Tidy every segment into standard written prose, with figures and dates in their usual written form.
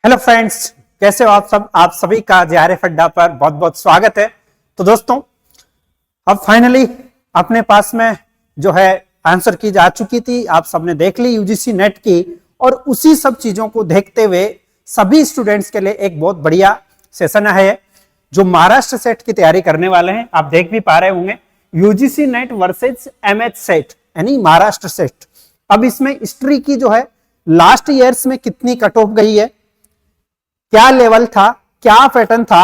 Hello friends, कैसे हो आप सब। आप सभी का जेआरएफ अड्डा पर बहुत बहुत स्वागत है। तो दोस्तों, अब फाइनली अपने पास में जो है आंसर की जा चुकी थी, आप सबने देख ली यूजीसी नेट की, और उसी सब चीजों को देखते हुए सभी स्टूडेंट्स के लिए एक बहुत बढ़िया सेशन है जो महाराष्ट्र सेट की तैयारी करने वाले हैं। आप देख भी पा रहे होंगे, UGC NET versus MH SET यानी महाराष्ट्र सेट। अब इसमें हिस्ट्री की जो है लास्ट ईयर्स में कितनी कट ऑफ गई है, क्या लेवल था, क्या पैटर्न था,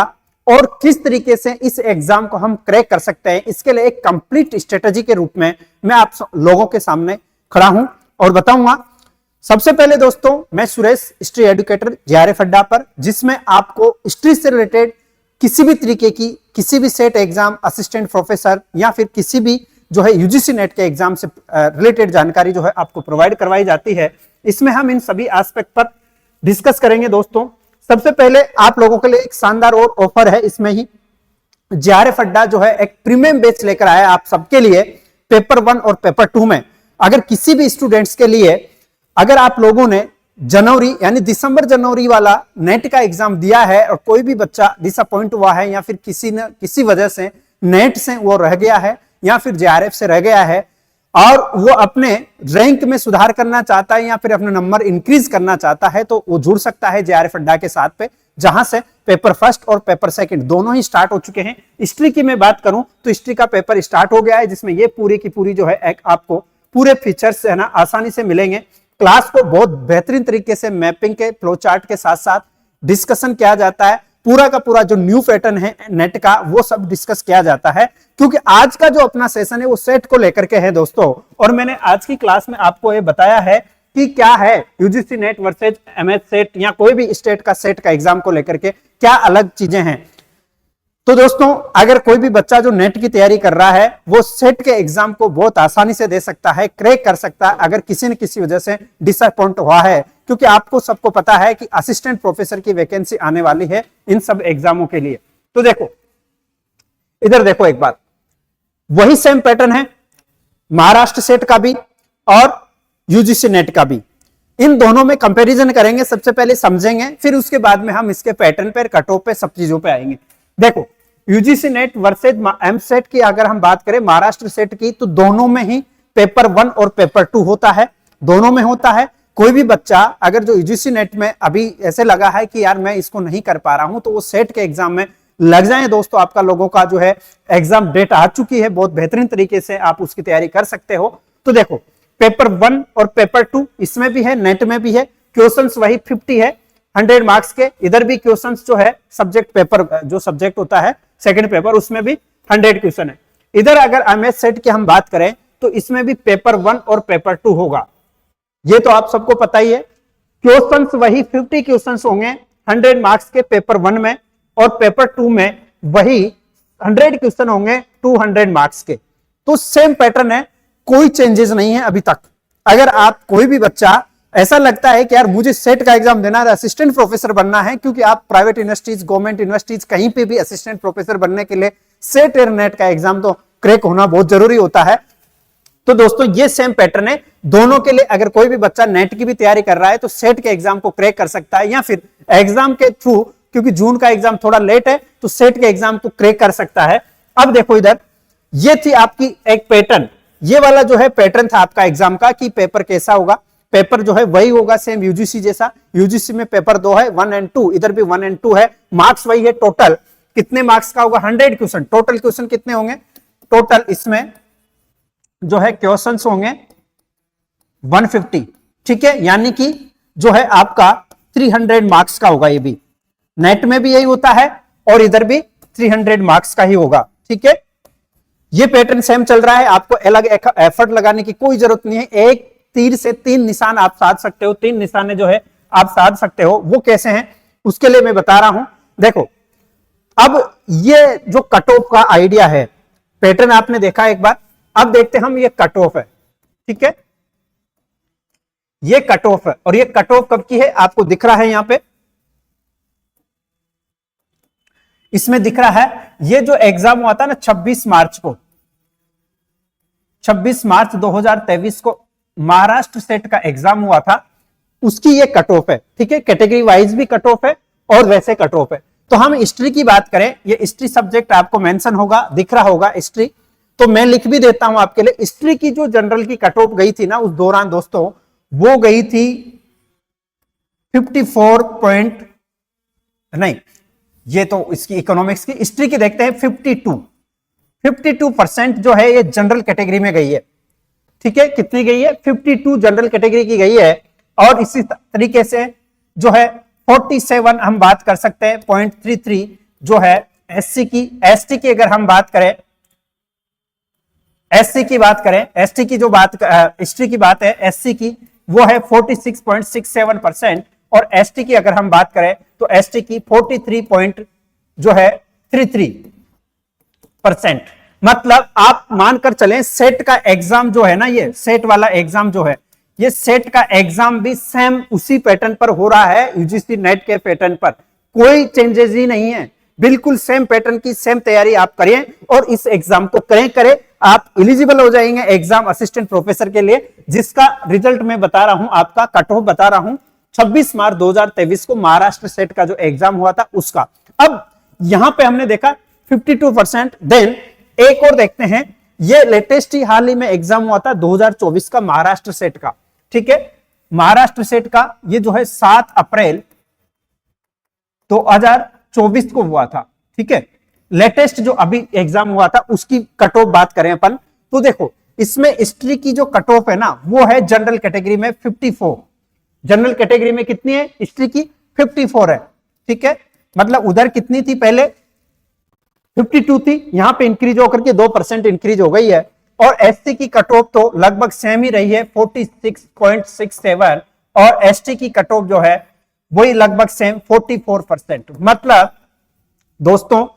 और किस तरीके से इस एग्जाम को हम क्रैक कर सकते हैं, इसके लिए एक कंप्लीट स्ट्रेटजी के रूप में मैं आप लोगों के सामने खड़ा हूं और बताऊंगा। सबसे पहले दोस्तों, मैं सुरेश, हिस्ट्री एडुकेटर जेआरएफ अड्डा पर, जिसमें आपको हिस्ट्री से रिलेटेड किसी भी तरीके की किसी भी सेट एग्जाम, असिस्टेंट प्रोफेसर या फिर किसी भी जो है यूजीसी नेट के एग्जाम से रिलेटेड जानकारी जो है आपको प्रोवाइड करवाई जाती है। इसमें हम इन सभी एस्पेक्ट पर डिस्कस करेंगे। दोस्तों, सबसे पहले आप लोगों के लिए एक शानदार और ऑफर है। इसमें ही जेआरएफ अड्डा जो है एक प्रीमियम बैच लेकर आया है आप सबके लिए पेपर 1 और पेपर 2 में। अगर किसी भी स्टूडेंट्स के लिए, अगर आप लोगों ने जनवरी यानी दिसंबर जनवरी वाला नेट का एग्जाम दिया है और कोई भी बच्चा डिसअपॉइंट हुआ है या फिर किसी न किसी वजह से नेट से वो रह गया है या फिर जेआरएफ से रह गया है और वो अपने रैंक में सुधार करना चाहता है या फिर अपने नंबर इंक्रीज करना चाहता है, तो वो जुड़ सकता है जेआरएफ अड्डा के साथ पे, जहां से पेपर फर्स्ट और पेपर सेकंड दोनों ही स्टार्ट हो चुके हैं। हिस्ट्री की मैं बात करूं तो हिस्ट्री का पेपर स्टार्ट हो गया है, जिसमें ये पूरी की पूरी जो है एक आपको पूरे फीचर्स है ना आसानी से मिलेंगे। क्लास को बहुत बेहतरीन तरीके से मैपिंग के फ्लो चार्ट के साथ साथ डिस्कशन किया जाता है। पूरा का पूरा जो न्यू पैटर्न है नेट का वो सब डिस्कस किया जाता है, क्योंकि आज का जो अपना सेशन है वो सेट को लेकर के है दोस्तों। और मैंने आज की क्लास में आपको ये बताया है कि क्या है UGC NET versus MH SET या कोई भी स्टेट का सेट का एग्जाम को लेकर के क्या अलग चीजें हैं। तो दोस्तों, अगर कोई भी बच्चा जो नेट की तैयारी कर रहा है वो सेट के एग्जाम को बहुत आसानी से दे सकता है, क्रैक कर सकता है, अगर किसी न किसी वजह से डिसअपॉइंट हुआ है। क्योंकि आपको सबको पता है कि असिस्टेंट प्रोफेसर की वैकेंसी आने वाली है इन सब एग्जामों के लिए। तो देखो, इधर देखो एक बात, वही सेम पैटर्न है महाराष्ट्र सेट का भी और यूजीसी नेट का भी। इन दोनों में कंपैरिजन करेंगे, सबसे पहले समझेंगे, फिर उसके बाद में हम इसके पैटर्न पर, कट ऑफ पे, सब चीजों पे आएंगे। देखो, UGC NET versus M SET की अगर हम बात करें महाराष्ट्र सेट की, तो दोनों में ही पेपर 1 और पेपर 2 होता है, दोनों में होता है। कोई भी बच्चा अगर जो यूजीसी नेट में अभी ऐसे लगा है कि यार मैं इसको नहीं कर पा रहा हूं, तो वो सेट के एग्जाम में लग जाए दोस्तों। आपका लोगों का जो है एग्जाम डेट आ चुकी है, बहुत बेहतरीन तरीके से आप उसकी तैयारी कर सकते हो। तो देखो, पेपर 1 और पेपर 2 इसमें भी है, नेट में भी है। क्वेश्चंस वही 50 है 100 मार्क्स के। इधर भी क्वेश्चंस जो है सब्जेक्ट पेपर, जो सब्जेक्ट होता है सेकंड पेपर, उसमें भी 100 क्वेश्चन है। इधर अगर एमएच सेट की हम बात करें तो इसमें भी पेपर 1 और पेपर 2 होगा, ये तो आप सबको पता ही है। क्वेश्चंस वही 50 क्वेश्चंस होंगे 100 मार्क्स के पेपर 1 में, और पेपर 2 में वही 100 क्वेश्चन होंगे 200 मार्क्स के। तो सेम पैटर्न है, कोई चेंजेस नहीं है अभी तक। अगर आप कोई भी बच्चा ऐसा लगता है कि यार मुझे सेट का एग्जाम देना है, असिस्टेंट प्रोफेसर बनना है, क्योंकि आप प्राइवेट यूनिवर्सिटीज, गवर्नमेंट यूनिवर्सिटीज, कहीं पे भी असिस्टेंट प्रोफेसर बनने के लिए सेट और नेट का एग्जाम तो क्रैक होना बहुत जरूरी होता है। तो दोस्तों, ये सेम पैटर्न है दोनों के लिए। अगर कोई भी बच्चा नेट की भी तैयारी कर रहा है तो सेट के एग्जाम को क्रैक कर सकता है, या फिर एग्जाम के थ्रू, क्योंकि जून का एग्जाम थोड़ा लेट है, तो सेट के एग्जाम को क्रैक कर सकता है। अब देखो इधर, ये थी आपकी एक पैटर्न, ये वाला जो है पैटर्न था आपका एग्जाम का कि पेपर कैसा होगा। पेपर जो है वही होगा सेम यूजीसी जैसा। यूजीसी में पेपर 2 है, 1 और 2, इधर भी 1 और 2 है। मार्क्स वही है, टोटल कितने मार्क्स का होगा 100 क्वेश्चन। टोटल क्वेश्चन कितने होंगे, टोटल इसमें जो है क्वेश्चंस होंगे 150, ठीक है, यानी कि जो है आपका 300 मार्क्स का होगा। ये भी नेट में भी यही होता है और इधर भी 300 मार्क्स का ही होगा, ठीक है। ये पैटर्न सेम चल रहा है, आपको अलग एफर्ट लगाने की कोई जरूरत नहीं है। एक तीर से 3 निशान आप साध सकते हो, 3 निशाने जो है आप साध सकते हो। वो कैसे हैं उसके लिए मैं बता रहा हूं। देखो, अब ये जो कट ऑफ का आइडिया है, पैटर्न आपने देखा एक बार, अब देखते हम ये कट ऑफ है, ठीक है, ये कट ऑफ है। और ये कट ऑफ कब की है आपको दिख रहा है यहां पे, इसमें दिख रहा है। ये जो एग्जाम हुआ था ना 26 मार्च को, 26 मार्च 2023 को महाराष्ट्र सेट का एग्जाम हुआ था। उसकी ये कट ऑफ है, ठीक है, कैटेगरी वाइज भी कट ऑफ है और वैसे कट ऑफ है। तो हम हिस्ट्री की बात करें, ये हिस्ट्री सब्जेक्ट आपको मेंशन होगा, दिख रहा होगा हिस्ट्री, तो मैं लिख भी देता हूं आपके लिए। हिस्ट्री की जो जनरल की कट ऑफ गई थी ना उस दौरान दोस्तों, वो गई थी 54 पॉइंट, नहीं ये तो इसकी इकोनॉमिक्स की, हिस्ट्री की देखते हैं 52% जो है ये जनरल कैटेगरी में गई है, ठीक है, कितनी गई है 52 जनरल कैटेगरी की गई है। और इसी तरीके से जो है 47 हम बात कर सकते हैं 0.33 जो है एससी की, एसटी की अगर हम बात करें, एससी की बात करें, एसटी की जो बात हिस्ट्री की बात है एससी की वो है 46.67% और एसटी की अगर हम बात करें तो एसटी की 43.33%। मतलब आप मानकर चलें सेट का एग्जाम जो है ना, ये सेट वाला एग्जाम जो है, ये सेट का एग्जाम भी सेम उसी पैटर्न पर हो रहा है, यूजीसी नेट के पैटर्न पर, कोई चेंजेस ही नहीं है, बिल्कुल सेम पैटर्न की सेम तैयारी आप करें और इस एग्जाम को करें आप एलिजिबल हो जाएंगे एग्जाम असिस्टेंट प्रोफेसर के लिए, जिसका रिजल्ट मैं बता रहा हूं, आपका कट ऑफ बता रहा हूं 26 मार्च 2023 को महाराष्ट्र सेट का जो एग्जाम हुआ था उसका। अब यहां पे हमने देखा 52%। देन एक और देखते हैं, ये लेटेस्ट ही हाल ही में एग्जाम हुआ था 2024 का महाराष्ट्र सेट का, ठीक है, महाराष्ट्र सेट का ये जो है 7 अप्रैल 2024 को हुआ था, ठीक है, लेटेस्ट जो अभी एग्जाम हुआ था उसकी कट ऑफ बात करें अपन तो देखो इसमें हिस्ट्री की जो कट ऑफ है ना वो है जनरल कैटेगरी में 54, जनरल कैटेगरी में कितनी है हिस्ट्री की 54 है, ठीक है, मतलब उधर कितनी थी पहले 52 थी, यहां पे इंक्रीज होकर के 2% इंक्रीज हो गई है। और एससी की कट ऑफ तो लगभग सेम ही रही है 46.67 और एसटी की कट ऑफ जो है वही लगभग सेम 44%। मतलब दोस्तों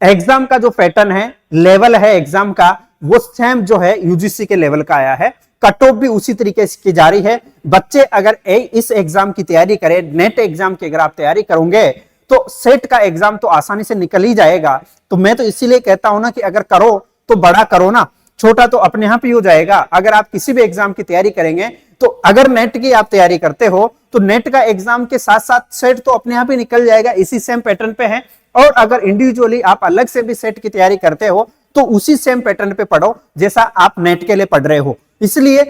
एग्जाम का जो पैटर्न है, लेवल है एग्जाम का, वो सेम जो है यूजीसी के लेवल का आया है, कट ऑफ भी उसी तरीके से की जा रही है। बच्चे अगर इस एग्जाम की तैयारी करें, नेट एग्जाम की अगर आप तैयारी करोगे तो सेट का एग्जाम तो आसानी से निकल ही जाएगा। तो मैं तो इसीलिए कहता हूं ना कि अगर करो तो बड़ा करो ना, छोटा तो अपने आप ही हो जाएगा। अगर आप किसी भी एग्जाम की तैयारी करेंगे तो अगर नेट की आप तैयारी करते हो तो नेट का एग्जाम के साथ साथ सेट तो अपने आप ही निकल जाएगा, इसी सेम पैटर्न पे है। और अगर इंडिविजुअली आप अलग से भी सेट की तैयारी करते हो तो उसी सेम पैटर्न पे पढ़ो जैसा आप नेट के लिए पढ़ रहे हो, इसलिए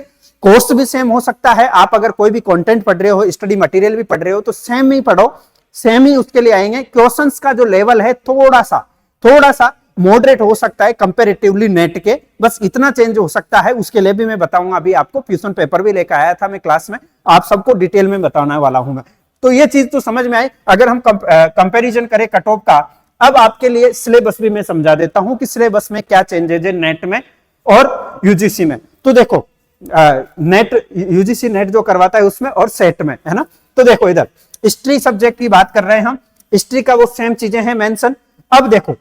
कोर्स भी सेम हो सकता है। आप अगर कोई भी कंटेंट पढ़ रहे हो, स्टडी मटेरियल भी पढ़ रहे हो तो सेम ही पढ़ो, सेम ही उसके लिए आएंगे। क्वेश्चंस का जो लेवल है थोड़ा सा मॉडरेट हो सकता है कंपैरेटिवली नेट के, बस इतना चेंज हो सकता है, उसके लिए भी मैं बताऊंगा। अभी आपको क्वेश्चन पेपर भी लेकर आया था मैं क्लास में, आप सबको डिटेल में बताने वाला हूं मैं। तो ये चीज तो समझ में आई। अगर हम कंपैरिजन करें कट ऑफ का, अब आपके लिए सिलेबस भी मैं समझा देता हूं कि सिलेबस में क्या चेंजेज है नेट में और यूजीसी में। तो देखो नेट, यूजीसी नेट जो करवाता है उसमें और सेट में, है ना। तो देखो इधर हिस्ट्री सब्जेक्ट की बात कर रहे हैं हम, हिस्ट्री का वो सेम चीजें हैं मेंशन। अब देखो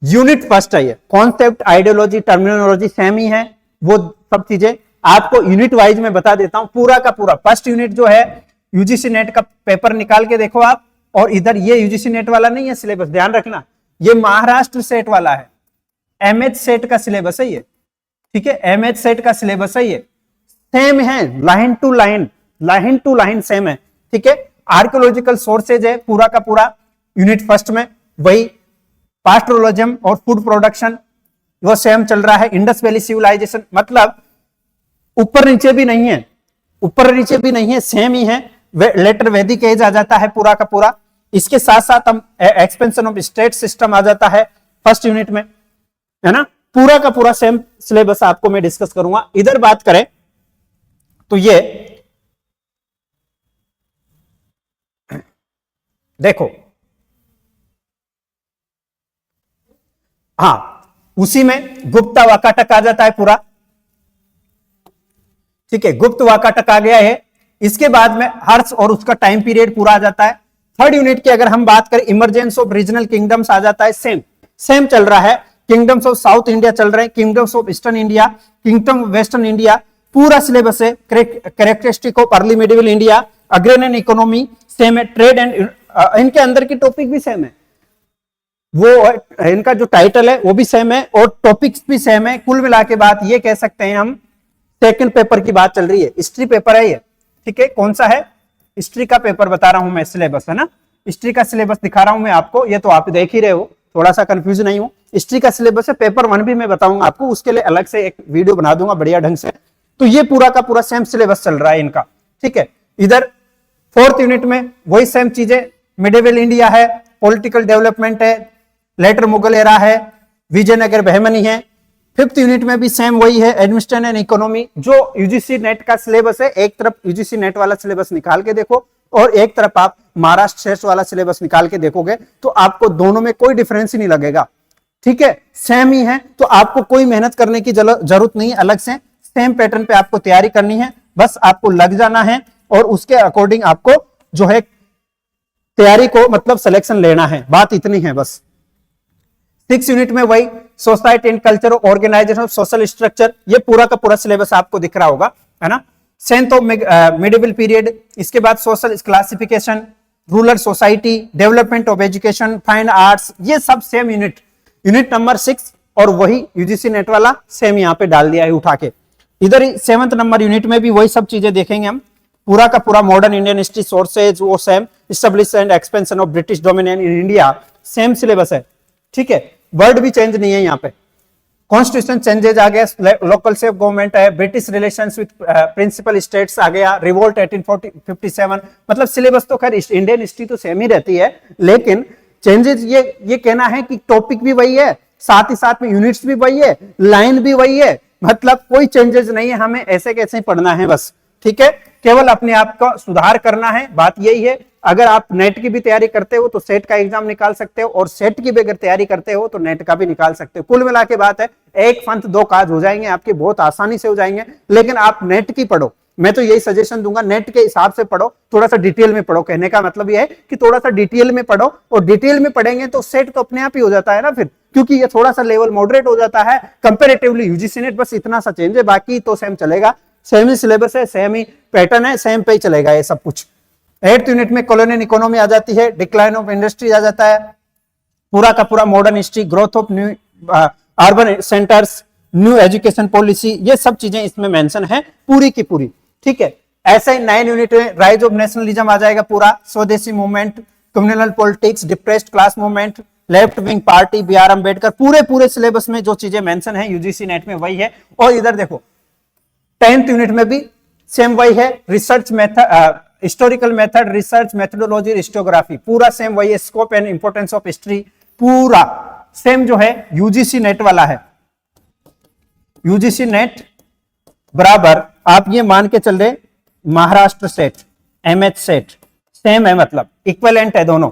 यूनिट फर्स्ट है, ये कॉन्सेप्ट, आइडियोलॉजी, टर्मिनोलॉजी सेम ही है, वो सब चीजें आपको यूनिट वाइज में बता देता हूं। पूरा का पूरा फर्स्ट यूनिट जो है यूजीसी नेट का पेपर निकाल के देखो आप, और इधर ये यूजीसी नेट वाला नहीं है सिलेबस, ध्यान रखना, ये महाराष्ट्र सेट वाला है, एमएच सेट का सिलेबस है ये, ठीक है, एमएच सेट का सिलेबस है ये, सेम है, लाइन टू लाइन सेम है, ठीक है। आर्कियोलॉजिकल सोर्सेज है पूरा का पूरा यूनिट फर्स्ट में, वही पास्टोरलिज्म और फूड प्रोडक्शन वो सेम चल रहा है। इंडस वैली सिविलाइजेशन, मतलब ऊपर नीचे भी नहीं है, सेम ही है। लेटर वैदिक एज आ जाता है पूरा का पूरा। इसके साथ साथ हम एक्सपेंशन ऑफ स्टेट सिस्टम आ जाता है फर्स्ट यूनिट में, है ना। पूरा का पूरा सेम सिलेबस आपको मैं डिस्कस करूंगा। इधर बात करें तो ये देखो, हाँ उसी में गुप्ता वाकाटक आ जाता है पूरा, ठीक है, गुप्त वाकाटक आ गया है। इसके बाद में हर्ष और उसका टाइम पीरियड पूरा आ जाता है। थर्ड यूनिट की अगर हम बात करें, इमरजेंस ऑफ रीजनल किंगडम्स आ जाता है, सेम चल रहा है। किंगडम्स ऑफ साउथ इंडिया चल रहे हैं, kingdoms of eastern India, kingdom of western India, पूरा सिलेबस है। Characteristic of early medieval India, agrarian economy same है, ट्रेड एंड इनके अंदर की टॉपिक भी सेम है, वो इनका जो टाइटल है वो भी सेम है और टॉपिक्स भी सेम है। कुल मिला के बात ये कह सकते हैं हम, सेकंड पेपर की बात चल रही है, हिस्ट्री पेपर है ये, ठीक है, कौन सा है? हिस्ट्री का पेपर बता रहा हूं मैं, सिलेबस है ना, हिस्ट्री का सिलेबस दिखा रहा हूं मैं आपको, ये तो आप देख ही रहे हो, थोड़ा सा कंफ्यूज नहीं हो। हिस्ट्री का सिलेबस है, पेपर 1 भी मैं बताऊंगा आपको, उसके लिए अलग से एक वीडियो बना दूंगा बढ़िया ढंग से। तो ये पूरा का पूरा सेम सिलेबस चल रहा है इनका, ठीक है। इधर 4th यूनिट में वही सेम चीजें, मिडिवल इंडिया है, पॉलिटिकल डेवलपमेंट है, लेटर मुगल एरा है, विजयनगर बहमनी है। 5th यूनिट में भी सेम वही है, एडमिनिस्ट्रेशन एंड इकोनॉमी। जो यूजीसी नेट का सिलेबस है, एक तरफ यूजीसी नेट वाला सिलेबस निकाल के देखो और एक तरफ आप महाराष्ट्र शेष वाला सिलेबस निकाल के देखोगे तो आपको दोनों में कोई डिफरेंस ही नहीं लगेगा, ठीक है, सेम ही है। तो आपको कोई मेहनत करने की जरूरत नहीं है अलग से, सेम पैटर्न पे आपको तैयारी करनी है, बस आपको लग जाना है और उसके अकॉर्डिंग आपको जो है तैयारी को मतलब सिलेक्शन लेना है, बात इतनी है बस। 6th यूनिट में वही society and culture, organisation of social structure, ये पूरा का पूरा सिलेबस आपको दिख रहा होगा, है ना। 7th ऑफ मिडिवल पीरियड, इसके बाद social classification, rural society, development of education, fine arts, ये सब सेम यूनिट, यूनिट नंबर 6 और वही यूजीसी नेट वाला सेम यहाँ पे डाल दिया है उठा के। इधर 7th नंबर यूनिट में भी वही सब चीजें देखेंगे हम, पूरा का पूरा मॉडर्न इंडियन हिस्ट्री सोर्सेज वो same, establish and expansion of British dominion in India, same syllabus है, ठीक है, वर्ड भी चेंज नहीं है यहाँ पे। कॉन्स्टिट्यूशन चेंजेज आ गया, लोकल सेल्फ गवर्नमेंट है, British relations with principal states आ गया, रिवोल्ट 1857, मतलब सिलेबस तो खैर इंडियन हिस्ट्री तो सेम ही रहती है, लेकिन चेंजेस ये कहना है कि टॉपिक भी वही है, साथ ही साथ में यूनिट्स भी वही है, लाइन भी वही है, मतलब कोई चेंजेस नहीं है, हमें ऐसे कैसे पढ़ना है बस, ठीक है, केवल अपने आप का सुधार करना है, बात यही है। अगर आप नेट की भी तैयारी करते हो तो सेट का एग्जाम निकाल सकते हो, और सेट की भी अगर तैयारी करते हो तो नेट का भी निकाल सकते हो। कुल मिला के बात है, एक फंत दो काज हो जाएंगे आपके, बहुत आसानी से हो जाएंगे। लेकिन आप नेट की पढ़ो, मैं तो यही सजेशन दूंगा, नेट के हिसाब से पढ़ो, थोड़ा सा डिटेल में पढ़ो। कहने का मतलब यह है कि थोड़ा सा डिटेल में पढ़ो, और डिटेल में पढ़ेंगे तो सेट तो अपने आप ही हो जाता है ना फिर, क्योंकि ये थोड़ा सा लेवल मॉडरेट हो जाता है कंपेरेटिवली यूजीसी नेट, बस इतना सा चेंज है, बाकी तो सेम चलेगा, सेम ही सिलेबस है, सेम ही पैटर्न है, सेम पे ही चलेगा ये सब कुछ। 8th यूनिट में कॉलोनियल इकोनॉमी आ जाती है, डिक्लाइन ऑफ इंडस्ट्री आ जाता है, पूरा का पूरा modern history, growth of new urban centres, new education policy, ये सब चीजें इसमें मेंशन है पूरी की पूरी, ठीक है। ऐसे ही 9 यूनिट में राइज ऑफ नेशनलिज्म आ जाएगा पूरा, Swadeshi movement, communal politics, depressed class movement, left wing party, B R Ambedkar, पूरे सिलेबस में जो चीजें मेंशन है यूजीसी नेट में वही है। और इधर देखो 10th यूनिट में भी सेम वही है, research method, historical method, research methodology, historiography, पूरा सेम वही है, scope and importance of history, पूरा सेम जो है यूजीसी नेट वाला है। यूजीसी नेट बराबर आप ये मान के चल रहे Maharashtra SET, MH SET same है, मतलब इक्विवेलेंट है दोनों,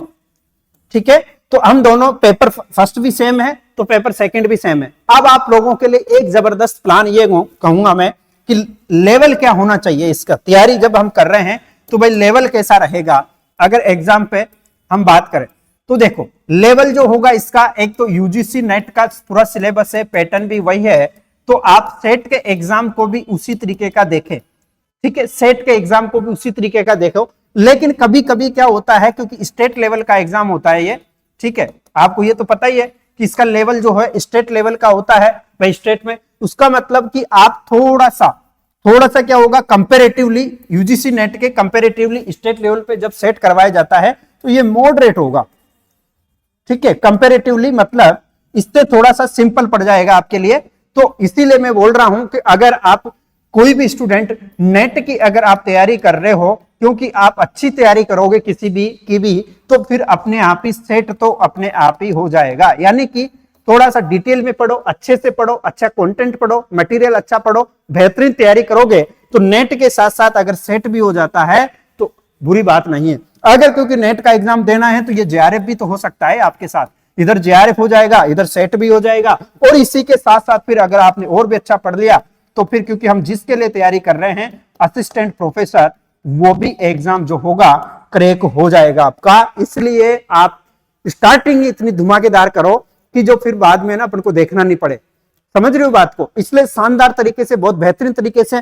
ठीक है। तो हम दोनों पेपर फर्स्ट भी सेम है तो पेपर सेकंड भी सेम है। अब आप लोगों के लिए एक जबरदस्त प्लान ये कहूंगा मैं कि लेवल क्या होना चाहिए इसका, तैयारी जब हम कर रहे हैं तो भाई लेवल कैसा रहेगा। अगर एग्जाम पे हम बात करें तो देखो लेवल जो होगा इसका, एक तो यूजीसी नेट का पूरा सिलेबस है, पैटर्न भी वही है, तो आप सेट के एग्जाम को भी उसी तरीके का देखें, ठीक है, सेट के एग्जाम को भी उसी तरीके का देखो। लेकिन कभी कभी क्या होता है, क्योंकि स्टेट लेवल का एग्जाम होता है ये, ठीक है, आपको ये तो पता ही है कि इसका लेवल जो है स्टेट लेवल का होता है भाई, स्टेट में, उसका मतलब कि आप थोड़ा सा क्या होगा, कंपैरेटिवली यूजीसी नेट के कंपैरेटिवली स्टेट लेवल पे जब सेट करवाया जाता है तो ये मॉडरेट होगा, ठीक है, कंपैरेटिवली मतलब इससे थोड़ा सा सिंपल पड़ जाएगा आपके लिए। तो इसीलिए मैं बोल रहा हूं कि अगर आप कोई भी स्टूडेंट नेट की अगर आप तैयारी कर रहे हो, क्योंकि आप अच्छी तैयारी करोगे किसी भी की भी, तो फिर अपने आप ही सेट तो अपने आप ही हो जाएगा। यानी कि थोड़ा सा डिटेल में पढ़ो, अच्छे से पढ़ो, अच्छा कंटेंट पढ़ो, मटेरियल अच्छा पढ़ो, बेहतरीन तैयारी करोगे तो नेट के साथ साथ अगर सेट भी हो जाता है तो बुरी बात नहीं है। अगर क्योंकि नेट का एग्जाम देना है तो ये जेआरएफ भी तो हो सकता है आपके साथ, इधर जेआरएफ हो जाएगा, इधर सेट भी हो जाएगा, और इसी के साथ साथ फिर अगर आपने और भी अच्छा पढ़ लिया तो फिर क्योंकि हम जिसके लिए तैयारी कर रहे हैं असिस्टेंट प्रोफेसर, वो भी एग्जाम जो होगा क्रैक हो जाएगा आपका। इसलिए आप स्टार्टिंग इतनी धमाकेदार करो कि जो फिर बाद में ना अपन को देखना नहीं पड़े, समझ रहे हो बात को। इसलिए शानदार तरीके से, बहुत बेहतरीन तरीके से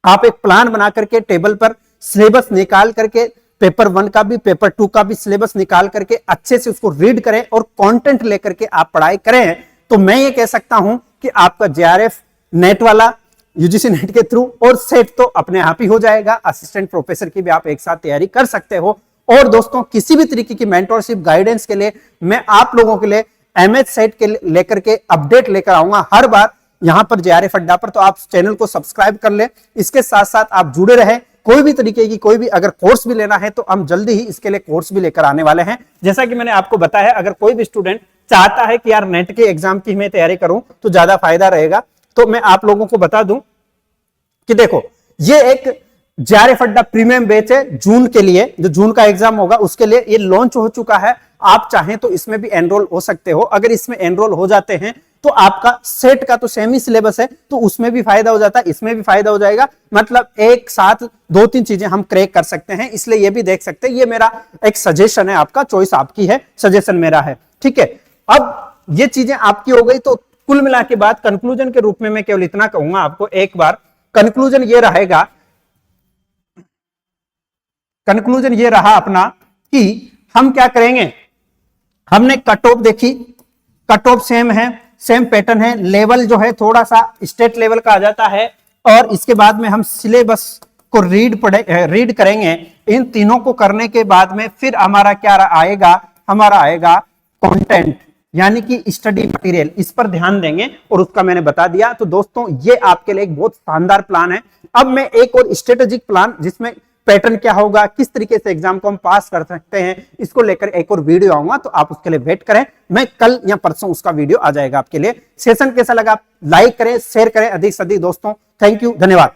आप एक प्लान बना करके टेबल पर सिलेबस निकाल करके, पेपर 1 का भी पेपर 2 का भी सिलेबस निकाल करके अच्छे से उसको रीड करें और कंटेंट लेकर के आप पढ़ाई करें, तो मैं ये कह सकता हूं कि आपका जेआरएफ नेट वाला यूजीसी नेट के थ्रू, और सेट तो अपने आप ही हो जाएगा। असिस्टेंट प्रोफेसर की भी आप एक साथ तैयारी कर सकते हो। और दोस्तों किसी भी तरीके की मेंटरशिप गाइडेंस के लिए मैं आप लोगों के लिए एमएच सेट के लेकर के अपडेट लेकर आऊंगा हर बार यहां पर जेआरएफ अड्डा पर। तो आप चैनल को सब्सक्राइब कर ले, इसके साथ साथ आप जुड़े रहे। कोई भी तरीके की कोई भी अगर कोर्स भी लेना है तो हम जल्दी ही इसके लिए कोर्स भी लेकर आने वाले हैं। जैसा कि मैंने आपको बताया, अगर कोई भी स्टूडेंट चाहता है कि यार नेट के एग्जाम की मैं तैयारी करूं तो ज्यादा फायदा रहेगा, तो मैं आप लोगों को बता दूं कि देखो ये एक जेआरएफ अड्डा प्रीमियम बैच है जून के लिए, जो जून का एग्जाम होगा उसके लिए ये लॉन्च हो चुका है। आप चाहें तो इसमें भी एनरोल हो सकते हो। अगर इसमें एनरोल हो जाते हैं तो आपका सेट का तो सेमी सिलेबस है, तो उसमें भी फायदा हो जाता है, इसमें भी फायदा हो जाएगा। मतलब एक साथ 2-3 चीजें हम क्रैक कर सकते हैं। इसलिए ये भी देख सकते हैं, ये मेरा एक सजेशन है, आपका चॉइस आपकी है, सजेशन मेरा है, ठीक है। अब ये चीजें आपकी हो गई, तो कुल मिला के बाद कंक्लूजन के रूप में मैं केवल इतना कहूंगा आपको, एक बार कंक्लूजन ये रहेगा, कंक्लूजन ये रहा अपना कि हम क्या करेंगे। हमने कट ऑफ देखी, कट ऑफ सेम है, सेम पैटर्न है, लेवल जो है थोड़ा सा स्टेट लेवल का आ जाता है, और इसके बाद में हम सिलेबस को रीड करेंगे। इन तीनों को करने के बाद में फिर हमारा क्या आएगा, हमारा आएगा कंटेंट, यानी कि स्टडी मटेरियल। इस पर ध्यान देंगे और उसका मैंने बता दिया। तो दोस्तों ये आपके लिए एक बहुत शानदार प्लान है। अब मैं एक और स्ट्रेटेजिक प्लान, जिसमें पैटर्न क्या होगा, किस तरीके से एग्जाम को हम पास कर सकते हैं, इसको लेकर एक और वीडियो आऊंगा, तो आप उसके लिए वेट करें। मैं कल या परसों उसका वीडियो आ जाएगा आपके लिए। सेशन कैसा लगा, लाइक करें, शेयर करें अधिक से अधिक दोस्तों। थैंक यू, धन्यवाद।